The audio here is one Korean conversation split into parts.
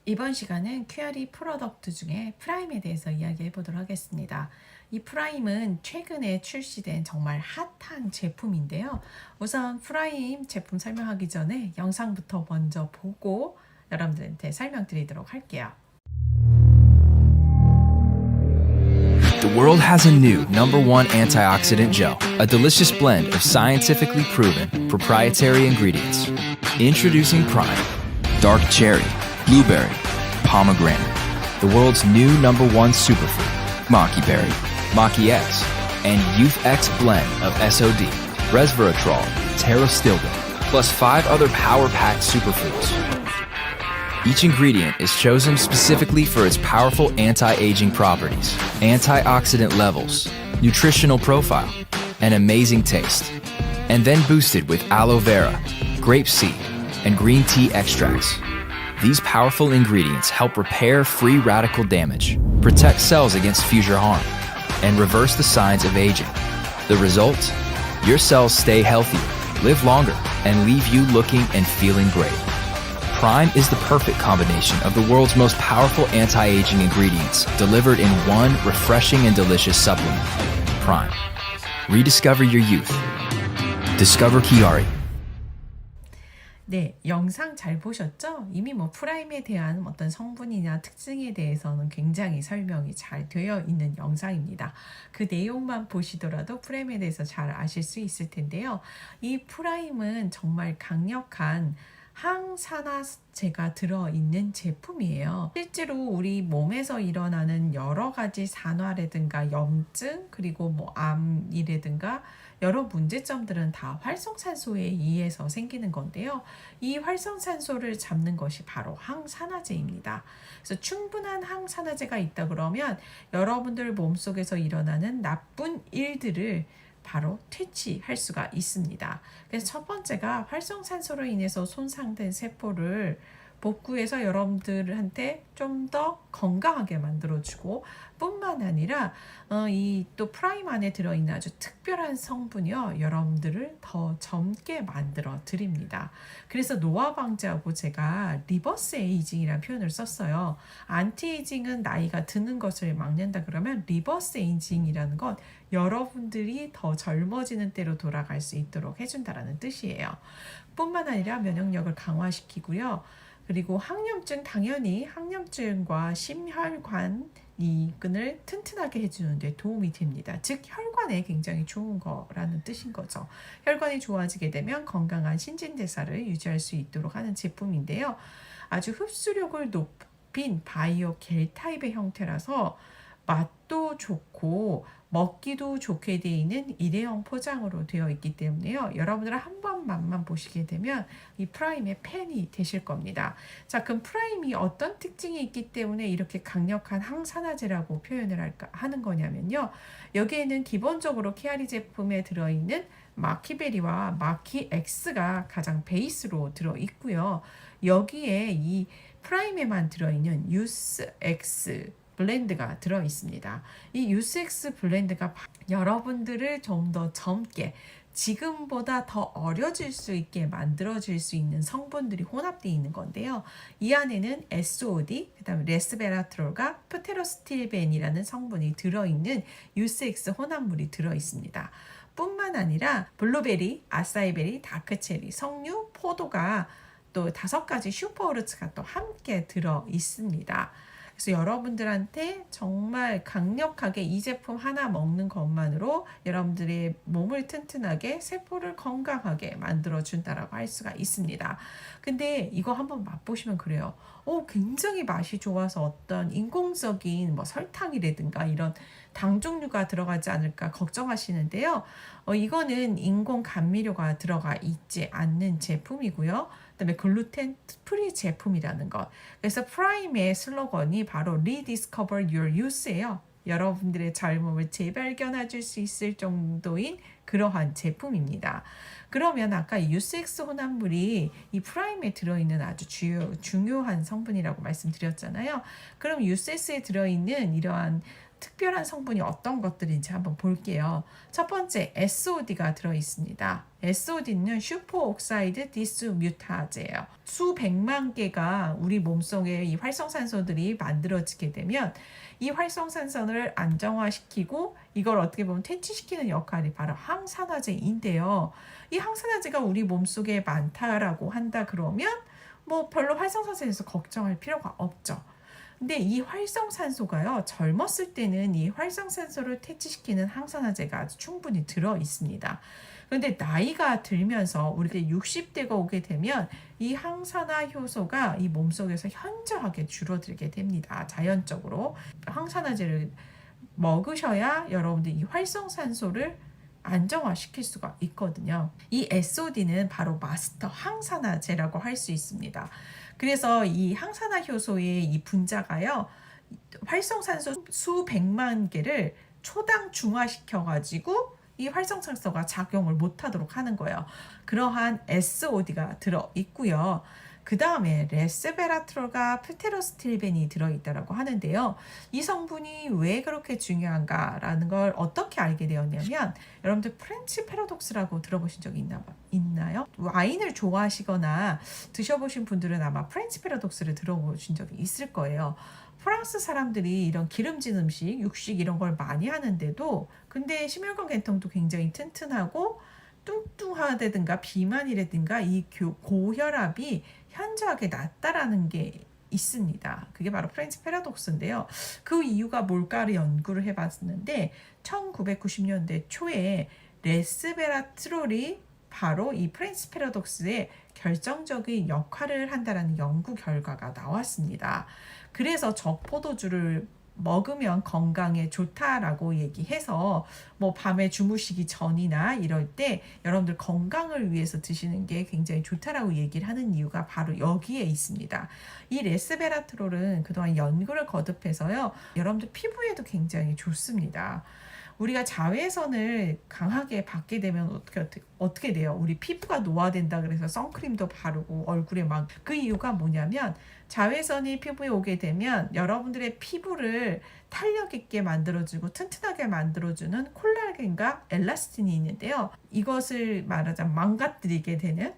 이번 시간은 큐어리 프로덕트 중에 프라임에 대해서 이야기해 보도록 하겠습니다. 이 프라임은 최근에 출시된 정말 핫한 제품인데요. 우선 프라임 제품 설명하기 전에 영상부터 먼저 보고 여러분들한테 설명드리도록 할게요. The world has a new number one antioxidant gel, a delicious blend of scientifically proven proprietary ingredients. Introducing Prime, dark cherry, blueberry, pomegranate, the world's new number one superfood, Maki Berry, Maki X, and Youth X blend of SOD, resveratrol, pterostilbene, plus 5 other power-packed superfoods. Each ingredient is chosen specifically for its powerful anti-aging properties, antioxidant levels, nutritional profile, and amazing taste. And then boosted with aloe vera, grape seed, and green tea extracts. These powerful ingredients help repair free radical damage, protect cells against future harm, and reverse the signs of aging. The result? Your cells stay healthier, live longer, and leave you looking and feeling great. Prime is the perfect combination of the world's most powerful anti-aging ingredients delivered in one refreshing and delicious supplement. Prime. Rediscover your youth. Discover Chiari. 네, 영상 잘 보셨죠? 이미 프라임에 대한 어떤 성분이나 특징에 대해서는 굉장히 설명이 잘 되어 있는 영상입니다. 그 내용만 보시더라도 프라임에 대해서 잘 아실 수 있을 텐데요. 이 프라임은 정말 강력한 항산화제가 들어있는 제품이에요. 실제로 우리 몸에서 일어나는 여러 가지 산화라든가 염증 그리고 암이라든가 여러 문제점들은 다 활성산소에 의해서 생기는 건데요. 이 활성산소를 잡는 것이 바로 항산화제입니다. 그래서 충분한 항산화제가 있다 그러면 여러분들 몸속에서 일어나는 나쁜 일들을 바로 퇴치할 수가 있습니다. 그래서 첫 번째가 활성산소로 인해서 손상된 세포를 복구해서 여러분들한테 좀 더 건강하게 만들어주고 뿐만 아니라 이 또 프라임 안에 들어있는 아주 특별한 성분이요 여러분들을 더 젊게 만들어 드립니다. 그래서 노화 방지하고 제가 리버스 에이징이라는 표현을 썼어요. 안티에이징은 나이가 드는 것을 막는다 그러면 리버스 에이징이라는 건 여러분들이 더 젊어지는 때로 돌아갈 수 있도록 해준다라는 뜻이에요. 뿐만 아니라 면역력을 강화시키고요. 그리고 항염증, 당연히 항염증과 심혈관 이근을 튼튼하게 해주는 데 도움이 됩니다. 즉 혈관에 굉장히 좋은 거라는 뜻인 거죠. 혈관이 좋아지게 되면 건강한 신진대사를 유지할 수 있도록 하는 제품인데요. 아주 흡수력을 높인 바이오 겔 타입의 형태라서 맛도 좋고 먹기도 좋게 되어 있는 일회용 포장으로 되어 있기 때문에요. 여러분들 한 번 맛만 보시게 되면 이 프라임의 팬이 되실 겁니다. 자, 그럼 프라임이 어떤 특징이 있기 때문에 이렇게 강력한 항산화제라고 표현을 하는 거냐면요. 여기에는 기본적으로 키아리 제품에 들어있는 마키베리와 마키엑스가 가장 베이스로 들어있고요. 여기에 이 프라임에만 들어있는 유스엑스 블렌드가 들어있습니다. 이 유스엑스 블렌드가 여러분들을 좀 더 젊게 지금보다 더 어려질 수 있게 만들어질 수 있는 성분들이 혼합되어 있는 건데요. 이 안에는 SOD, 그 다음에 레스베라트롤과 프테로스틸벤이라는 성분이 들어있는 유스엑스 혼합물이 들어있습니다. 뿐만 아니라 블루베리, 아사이베리, 다크체리, 석류, 포도가 또 5가지 슈퍼오르츠가 또 함께 들어 있습니다. 그래서 여러분들한테 정말 강력하게 이 제품 하나 먹는 것만으로 여러분들의 몸을 튼튼하게 세포를 건강하게 만들어준다라고 할 수가 있습니다. 근데 이거 한번 맛보시면 그래요. 굉장히 맛이 좋아서 어떤 인공적인 설탕이라든가 이런 당 종류가 들어가지 않을까 걱정하시는데요. 이거는 인공 감미료가 들어가 있지 않는 제품이고요. 그다음에 글루텐 프리 제품이라는 것. 그래서 프라임의 슬로건이 바로 Rediscover Your Youth예요. 여러분들의 젊음을 재발견해 줄 수 있을 정도인 그러한 제품입니다. 그러면 아까 유스엑스 혼합물이 이 프라임에 들어있는 아주 중요한 성분이라고 말씀드렸잖아요. 그럼 유스엑스에 들어있는 이러한 특별한 성분이 어떤 것들인지 한번 볼게요. 첫 번째, SOD가 들어있습니다. SOD는 슈퍼옥사이드 디스뮤타제예요. 수백만 개가 우리 몸속에 이 활성산소들이 만들어지게 되면 이 활성산소를 안정화시키고 이걸 어떻게 보면 퇴치시키는 역할이 바로 항산화제인데요. 이 항산화제가 우리 몸속에 많다라고 한다 그러면 뭐 별로 활성산소에 대해서 걱정할 필요가 없죠. 근데 이 활성산소가요, 젊었을 때는 이 활성산소를 퇴치시키는 항산화제가 아주 충분히 들어 있습니다. 그런데 나이가 들면서 우리가 60대가 오게 되면 이 항산화 효소가 이 몸속에서 현저하게 줄어들게 됩니다. 자연적으로 항산화제를 먹으셔야 여러분들 이 활성산소를 안정화시킬 수가 있거든요. 이 SOD는 바로 마스터 항산화제라고 할 수 있습니다. 그래서 이 항산화 효소의 이 분자가요, 활성산소 수백만 개를 초당 중화시켜 가지고 이 활성산소가 작용을 못하도록 하는 거예요. 그러한 SOD가 들어 있고요. 그 다음에 레스베라트롤과 프테로스틸벤이 들어있다고 하는데요. 이 성분이 왜 그렇게 중요한가라는 걸 어떻게 알게 되었냐면, 여러분들 프렌치 패러독스라고 들어보신 적이 있나요? 와인을 좋아하시거나 드셔보신 분들은 아마 프렌치 패러독스를 들어보신 적이 있을 거예요. 프랑스 사람들이 이런 기름진 음식, 육식 이런 걸 많이 하는데도 근데 심혈관 계통도 굉장히 튼튼하고 뚱뚱하다든가 비만이라든가 이 고혈압이 현저하게 낮다라는 게 있습니다. 그게 바로 프렌치 패러독스인데요. 그 이유가 뭘까를 연구를 해봤는데 1990년대 초에 레스베라트롤이 바로 이 프렌치 패러독스의 결정적인 역할을 한다는 연구 결과가 나왔습니다. 그래서 적포도주를 먹으면 건강에 좋다라고 얘기해서 뭐 밤에 주무시기 전이나 이럴 때 여러분들 건강을 위해서 드시는 게 굉장히 좋다라고 얘기를 하는 이유가 바로 여기에 있습니다. 이 레스베라트롤은 그동안 연구를 거듭해서요, 여러분들 피부에도 굉장히 좋습니다. 우리가 자외선을 강하게 받게 되면 어떻게 돼요? 우리 피부가 노화된다 그래서 선크림도 바르고 얼굴에 막, 그 이유가 뭐냐면 자외선이 피부에 오게 되면 여러분들의 피부를 탄력 있게 만들어주고 튼튼하게 만들어주는 콜라겐과 엘라스틴이 있는데요. 이것을 말하자면 망가뜨리게 되는,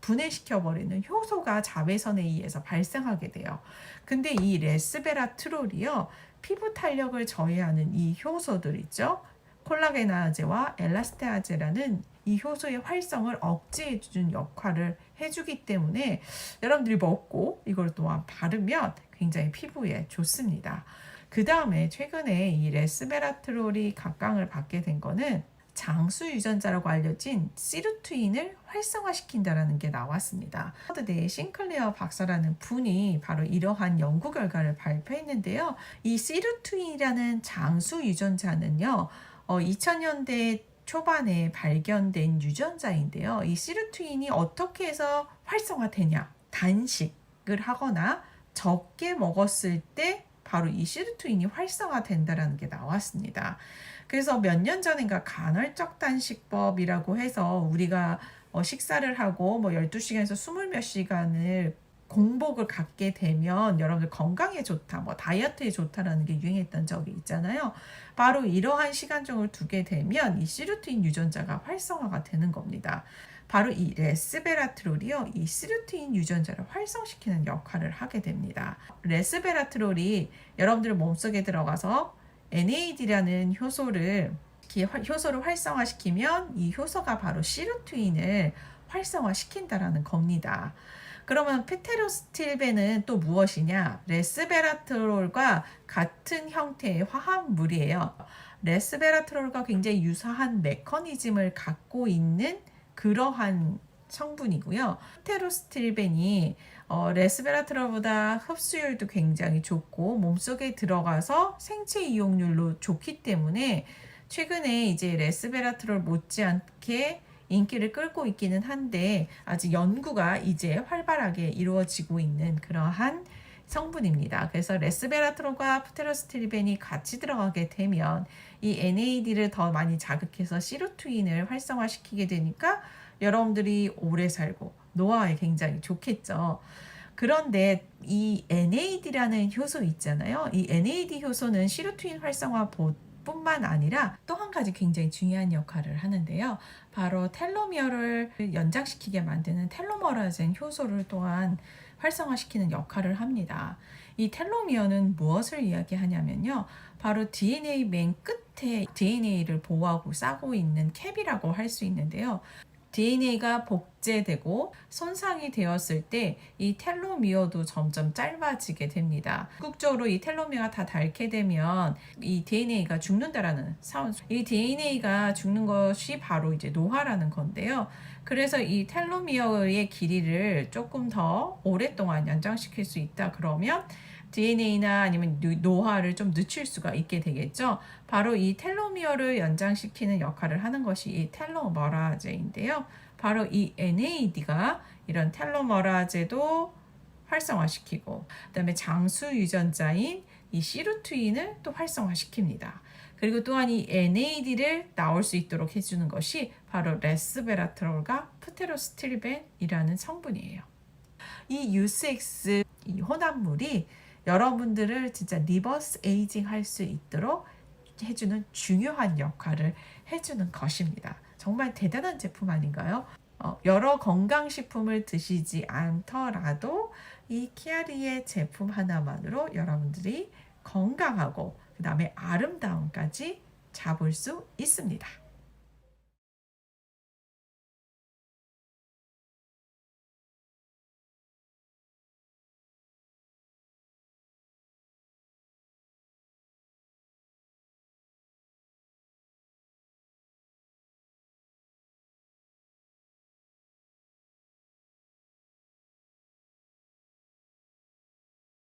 분해시켜버리는 효소가 자외선에 의해서 발생하게 돼요. 근데 이 레스베라트롤이요, 피부 탄력을 저해하는 이 효소들 있죠. 콜라겐아제와 엘라스테아제라는 이 효소의 활성을 억제해주는 역할을 해주기 때문에 여러분들이 먹고 이걸 또한 바르면 굉장히 피부에 좋습니다. 그 다음에 최근에 이 레스베라트롤이 각광을 받게 된 거는 장수 유전자라고 알려진 시루트윈을 활성화시킨다라는 게 나왔습니다. 하버드대 싱클레어 박사라는 분이 바로 이러한 연구 결과를 발표했는데요. 이 시루트윈이라는 장수 유전자는요, 2000년대 초반에 발견된 유전자인데요. 이 시루트윈이 어떻게 해서 활성화되냐? 단식을 하거나 적게 먹었을 때 바로 이 시루트윈이 활성화된다는 게 나왔습니다. 그래서 몇 년 전인가 간헐적 단식법이라고 해서 우리가 식사를 하고 뭐 12시간에서 20몇 시간을 공복을 갖게 되면 여러분들 건강에 좋다, 뭐 다이어트에 좋다라는 게 유행했던 적이 있잖아요. 바로 이러한 시간종을 두게 되면 이 시루트인 유전자가 활성화가 되는 겁니다. 바로 이 레스베라트롤이요, 이 시루트인 유전자를 활성시키는 역할을 하게 됩니다. 레스베라트롤이 여러분들 몸속에 들어가서 NAD라는 효소를 활성화시키면 이 효소가 바로 시루트윈을 활성화시킨다라는 겁니다. 그러면 페테로스틸벤은 또 무엇이냐? 레스베라트롤과 같은 형태의 화합물이에요. 레스베라트롤과 굉장히 유사한 메커니즘을 갖고 있는 그러한 성분이고요. 페테로스틸벤이 레스베라트롤보다 흡수율도 굉장히 좋고 몸속에 들어가서 생체 이용률로 좋기 때문에 최근에 이제 레스베라트롤 못지않게 인기를 끌고 있기는 한데 아직 연구가 이제 활발하게 이루어지고 있는 그러한 성분입니다. 그래서 레스베라트롤과 프테로스틸벤이 같이 들어가게 되면 이 NAD를 더 많이 자극해서 시루트윈을 활성화시키게 되니까 여러분들이 오래 살고 노화에 굉장히 좋겠죠. 그런데 이 NAD라는 효소 있잖아요. 이 NAD 효소는 시루트인 활성화 뿐만 아니라 또 한 가지 굉장히 중요한 역할을 하는데요. 바로 텔로미어를 연장시키게 만드는 텔로머라젠 효소를 또한 활성화시키는 역할을 합니다. 이 텔로미어는 무엇을 이야기하냐면요. 바로 DNA 맨 끝에 DNA를 보호하고 싸고 있는 캡이라고 할 수 있는데요. DNA가 복제되고 손상이 되었을 때 이 텔로미어도 점점 짧아지게 됩니다. 궁극적으로 이 텔로미어가 다 닳게 되면 이 DNA가 죽는다라는 이 DNA가 죽는 것이 바로 이제 노화라는 건데요. 그래서 이 텔로미어의 길이를 조금 더 오랫동안 연장시킬 수 있다 그러면 DNA나 아니면 노화를 좀 늦출 수가 있게 되겠죠. 바로 이 텔로미어를 연장시키는 역할을 하는 것이 이 텔로머라제인데요. 바로 이 NAD가 이런 텔로머라제도 활성화시키고 그다음에 장수 유전자인 이 시루트인을 또 활성화시킵니다. 그리고 또한 이 NAD를 나올 수 있도록 해주는 것이 바로 레스베라트롤과 프테로스티르벤이라는 성분이에요. 이 UCX 이 혼합물이 여러분들을 진짜 리버스 에이징 할 수 있도록 해주는 중요한 역할을 해주는 것입니다. 정말 대단한 제품 아닌가요? 여러 건강식품을 드시지 않더라도 이 키아리의 제품 하나만으로 여러분들이 건강하고 그 다음에 아름다움까지 잡을 수 있습니다.